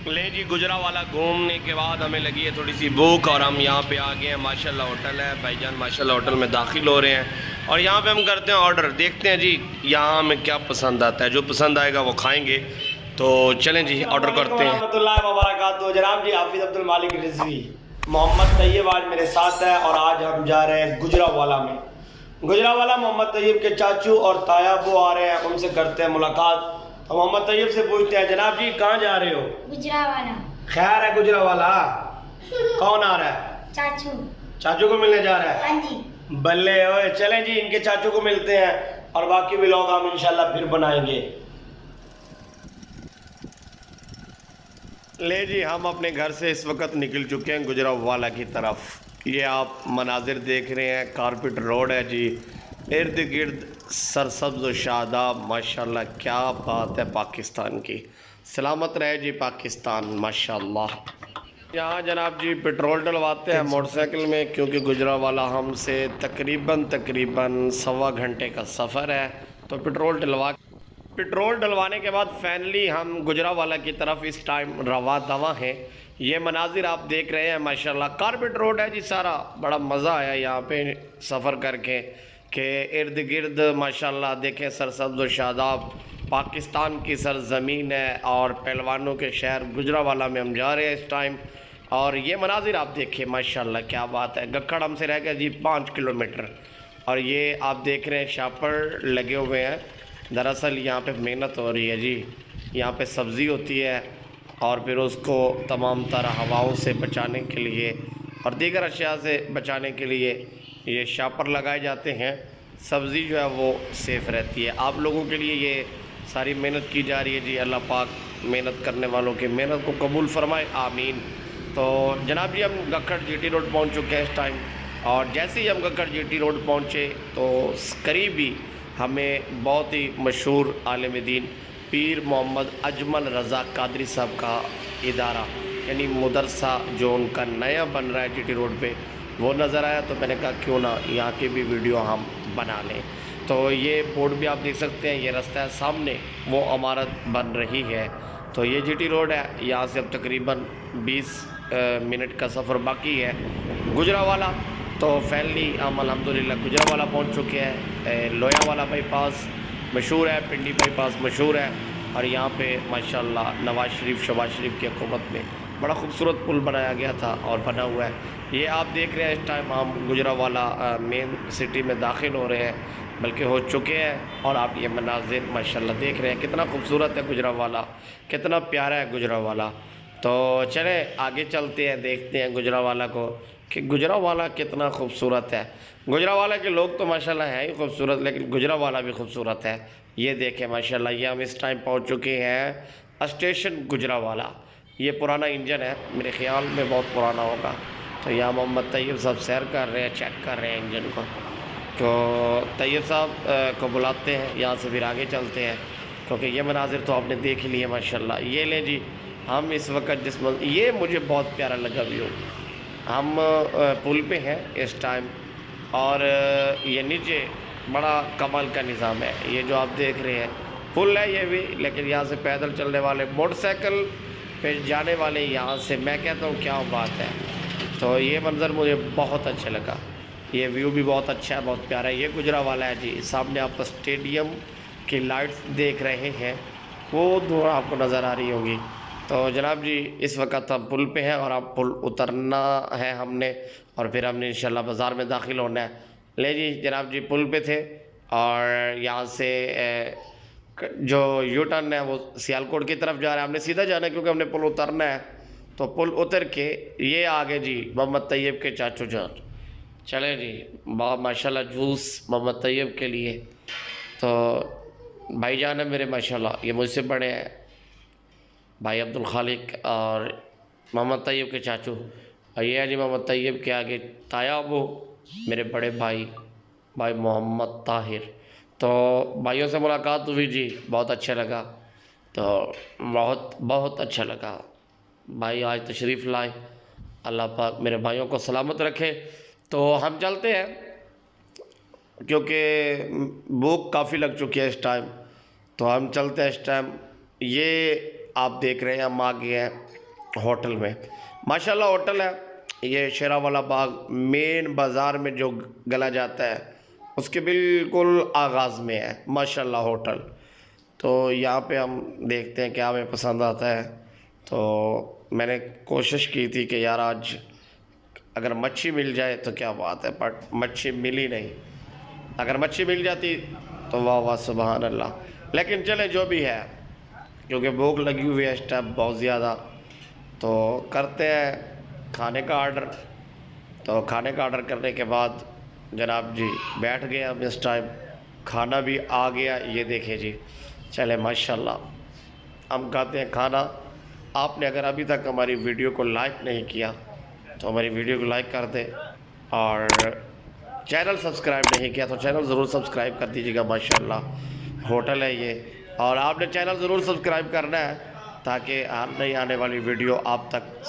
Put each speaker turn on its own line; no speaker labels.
لے جی گجرانوالہ گھومنے کے بعد ہمیں لگی ہے تھوڑی سی بھوک اور ہم یہاں پہ آ گئے ہیں. ماشاءاللہ ہوٹل ہے, بھائی جان ماشاءاللہ ہوٹل میں داخل ہو رہے ہیں اور یہاں پہ ہم کرتے ہیں آرڈر. دیکھتے ہیں جی یہاں ہمیں کیا پسند آتا ہے, جو پسند آئے گا وہ کھائیں گے. تو چلیں جی آرڈر کرتے ہیں.
ورحمۃ اللہ وبرکاتہ. جناب جی حافظ عبد المالک رضوی محمد طیب آج میرے ساتھ ہے اور آج ہم جا رہے ہیں گجرانوالہ میں. گجرانوالہ محمد طیب کے چاچو اور تایا ابو آ رہے ہیں, ان سے کرتے ہیں ملاقات. تو محمد طیب سے پوچھتے ہیں جناب جی کہاں جا رہے ہو؟
گجرانوالہ.
خیر ہے گجرانوالہ. کون آ رہا ہے؟
چاچو.
چاچو کو ملنے جا رہا ہے؟
ہاں جی.
بلے ہوئے. چلیں جی ان کے چاچو کو ملتے ہیں اور باقی ولاگ ہم انشاءاللہ پھر بنائیں گے.
لے جی ہم اپنے گھر سے اس وقت نکل چکے ہیں گجرانوالہ کی طرف. یہ آپ مناظر دیکھ رہے ہیں, کارپٹ روڈ ہے جی, ارد گرد سرسبز و شاداب. ماشاءاللہ کیا بات ہے پاکستان کی. سلامت رہے جی پاکستان ماشاءاللہ. یہاں جناب جی پٹرول ڈلواتے ہیں موٹر سائیکل میں, کیونکہ گجرانوالہ ہم سے تقریباً 1.25 گھنٹے کا سفر ہے. تو پٹرول ڈلوانے کے بعد فائنلی ہم گجرانوالہ کی طرف اس ٹائم رواں دواں ہیں. یہ مناظر آپ دیکھ رہے ہیں ماشاءاللہ. کارپٹ روڈ ہے جی سارا. بڑا مزہ آیا یہاں پہ سفر کر کے کہ ارد گرد ماشاءاللہ دیکھیں سرسبز و شاداب. پاکستان کی سرزمین ہے اور پہلوانوں کے شہر گجرانوالہ میں ہم جا رہے ہیں اس ٹائم. اور یہ مناظر آپ دیکھیں ماشاءاللہ کیا بات ہے. گکھڑ ہم سے رہ گیا جی 5 کلومیٹر. اور یہ آپ دیکھ رہے ہیں شاپر لگے ہوئے ہیں. دراصل یہاں پہ محنت ہو رہی ہے جی. یہاں پہ سبزی ہوتی ہے اور پھر اس کو تمام تر ہواؤں سے بچانے کے لیے اور دیگر اشیاء سے بچانے کے لیے یہ شاپر لگائے جاتے ہیں. سبزی جو ہے وہ سیف رہتی ہے. آپ لوگوں کے لیے یہ ساری محنت کی جا رہی ہے جی. اللہ پاک محنت کرنے والوں کی محنت کو قبول فرمائے, آمین. تو جناب جی ہم گکھڑ جی ٹی روڈ پہنچ چکے ہیں اس ٹائم. اور جیسے ہی ہم گکھڑ جی ٹی روڈ پہنچے تو قریب ہی ہمیں بہت ہی مشہور عالم دین پیر محمد اجمل رضا قادری صاحب کا ادارہ یعنی مدرسہ جو ان کا نیا بن رہا ہے جی ٹی روڈ پہ وہ نظر آیا. تو میں نے کہا کیوں نہ یہاں کی بھی ویڈیو ہم بنا لیں. تو یہ بورڈ بھی آپ دیکھ سکتے ہیں, یہ رستہ ہے سامنے, وہ عمارت بن رہی ہے. تو یہ جی ٹی روڈ ہے. یہاں سے اب تقریباً 20 منٹ کا سفر باقی ہے گجرانوالہ. تو فائنلی ہم الحمدللہ گجرانوالہ پہنچ چکے ہیں. لویا والا بائی پاس مشہور ہے, پنڈی بائی پاس مشہور ہے. اور یہاں پہ ماشاءاللہ نواز شریف شہباز شریف کی حکومت میں بڑا خوبصورت پل بنایا گیا تھا اور بنا ہوا ہے. یہ آپ دیکھ رہے ہیں اس ٹائم ہم گجرانوالہ مین سٹی میں داخل ہو رہے ہیں, بلکہ ہو چکے ہیں. اور آپ یہ مناظر ماشاءاللہ دیکھ رہے ہیں کتنا خوبصورت ہے گجرانوالہ, کتنا پیارا ہے گجرانوالہ. تو چلیں آگے چلتے ہیں, دیکھتے ہیں گجرانوالہ کو کہ گجرانوالہ کتنا خوبصورت ہے. گجرانوالہ کے لوگ تو ماشاءاللہ ہیں ہی خوبصورت, لیکن گجرانوالہ بھی خوبصورت ہے. یہ دیکھیں ماشاءاللہ. یہ ہم اس ٹائم پہنچ چکے ہیں اسٹیشن گجرانوالہ. یہ پرانا انجن ہے, میرے خیال میں بہت پرانا ہوگا. تو یہاں محمد طیب صاحب سیر کر رہے ہیں, چیک کر رہے ہیں انجن کو. تو طیب صاحب کو بلاتے ہیں, یہاں سے پھر آگے چلتے ہیں کیونکہ یہ مناظر تو آپ نے دیکھ لیے ماشاءاللہ. یہ لیں جی ہم اس وقت یہ مجھے بہت پیارا لگا ویو. ہم پل پہ ہیں اس ٹائم اور یہ نیچے بڑا کمال کا نظام ہے. یہ جو آپ دیکھ رہے ہیں پل ہے یہ بھی, لیکن یہاں سے پیدل چلنے والے, موٹر سائیکل پہ جانے والے یہاں سے, میں کہتا ہوں کیا بات ہے. تو یہ منظر مجھے بہت اچھا لگا. یہ ویو بھی بہت اچھا ہے, بہت پیارا ہے. یہ گجرانوالہ ہے جی. سامنے آپ اسٹیڈیم کی لائٹس دیکھ رہے ہیں, وہ دور آپ کو نظر آ رہی ہوگی. تو جناب جی اس وقت ہم پل پہ ہیں اور اب پل اترنا ہے ہم نے, اور پھر ہم نے انشاءاللہ بازار میں داخل ہونا ہے. لے جی جناب جی پل پہ تھے اور یہاں سے جو یو ٹرن ہے وہ سیالکوٹ کی طرف جا رہا ہے. ہم نے سیدھا جانا ہے کیونکہ ہم نے پل اترنا ہے. تو پل اتر کے یہ آگے جی محمد طیب کے چاچو جان. چلیں جی ماشاءاللہ جوس محمد طیب کے لیے. تو بھائی جان ہے میرے ماشاءاللہ, یہ مجھ سے بڑے ہیں, بھائی عبد الخالق اور محمد طیب کے چاچو. اور یہ ہے جی محمد طیب کے آگے تایا ابو میرے بڑے بھائی, بھائی محمد طاہر. تو بھائیوں سے ملاقات ہوئی جی, بہت اچھا لگا. تو بہت بہت اچھا لگا. بھائی آج تشریف لائے, اللہ پاک میرے بھائیوں کو سلامت رکھے. تو ہم چلتے ہیں کیونکہ بھوک کافی لگ چکی ہے اس ٹائم. تو ہم چلتے ہیں اس ٹائم. یہ آپ دیکھ رہے ہیں ہم آ گئے ہیں ہوٹل میں. ماشاءاللہ ہوٹل ہے یہ شیرا والا باغ مین بازار میں جو گلا جاتا ہے اس کے بالکل آغاز میں ہے ماشاءاللہ ہوٹل. تو یہاں پہ ہم دیکھتے ہیں کیا ہمیں پسند آتا ہے. تو میں نے کوشش کی تھی کہ یار آج اگر مچھی مل جائے تو کیا بات ہے، بٹ مچھی ملی نہیں. اگر مچھی مل جاتی تو واہ واہ سبحان اللہ. لیکن چلیں جو بھی ہے، کیونکہ بھوک لگی ہوئی ہے اس ٹائم بہت زیادہ، تو کرتے ہیں کھانے کا آرڈر. تو کھانے کا آرڈر کرنے کے بعد جناب جی بیٹھ گئے ہم. اس ٹائم کھانا بھی آ گیا، یہ دیکھیں جی. چلے ماشاءاللہ ہم کھاتے ہیں کھانا. آپ نے اگر ابھی تک ہماری ویڈیو کو لائک نہیں کیا تو ہماری ویڈیو کو لائک کر دیں، اور چینل سبسکرائب نہیں کیا تو چینل ضرور سبسکرائب کر دیجیے گا. ماشاءاللہ ہوٹل ہے یہ، اور آپ نے چینل ضرور سبسکرائب کرنا ہے تاکہ نئی آنے والی ویڈیو آپ تک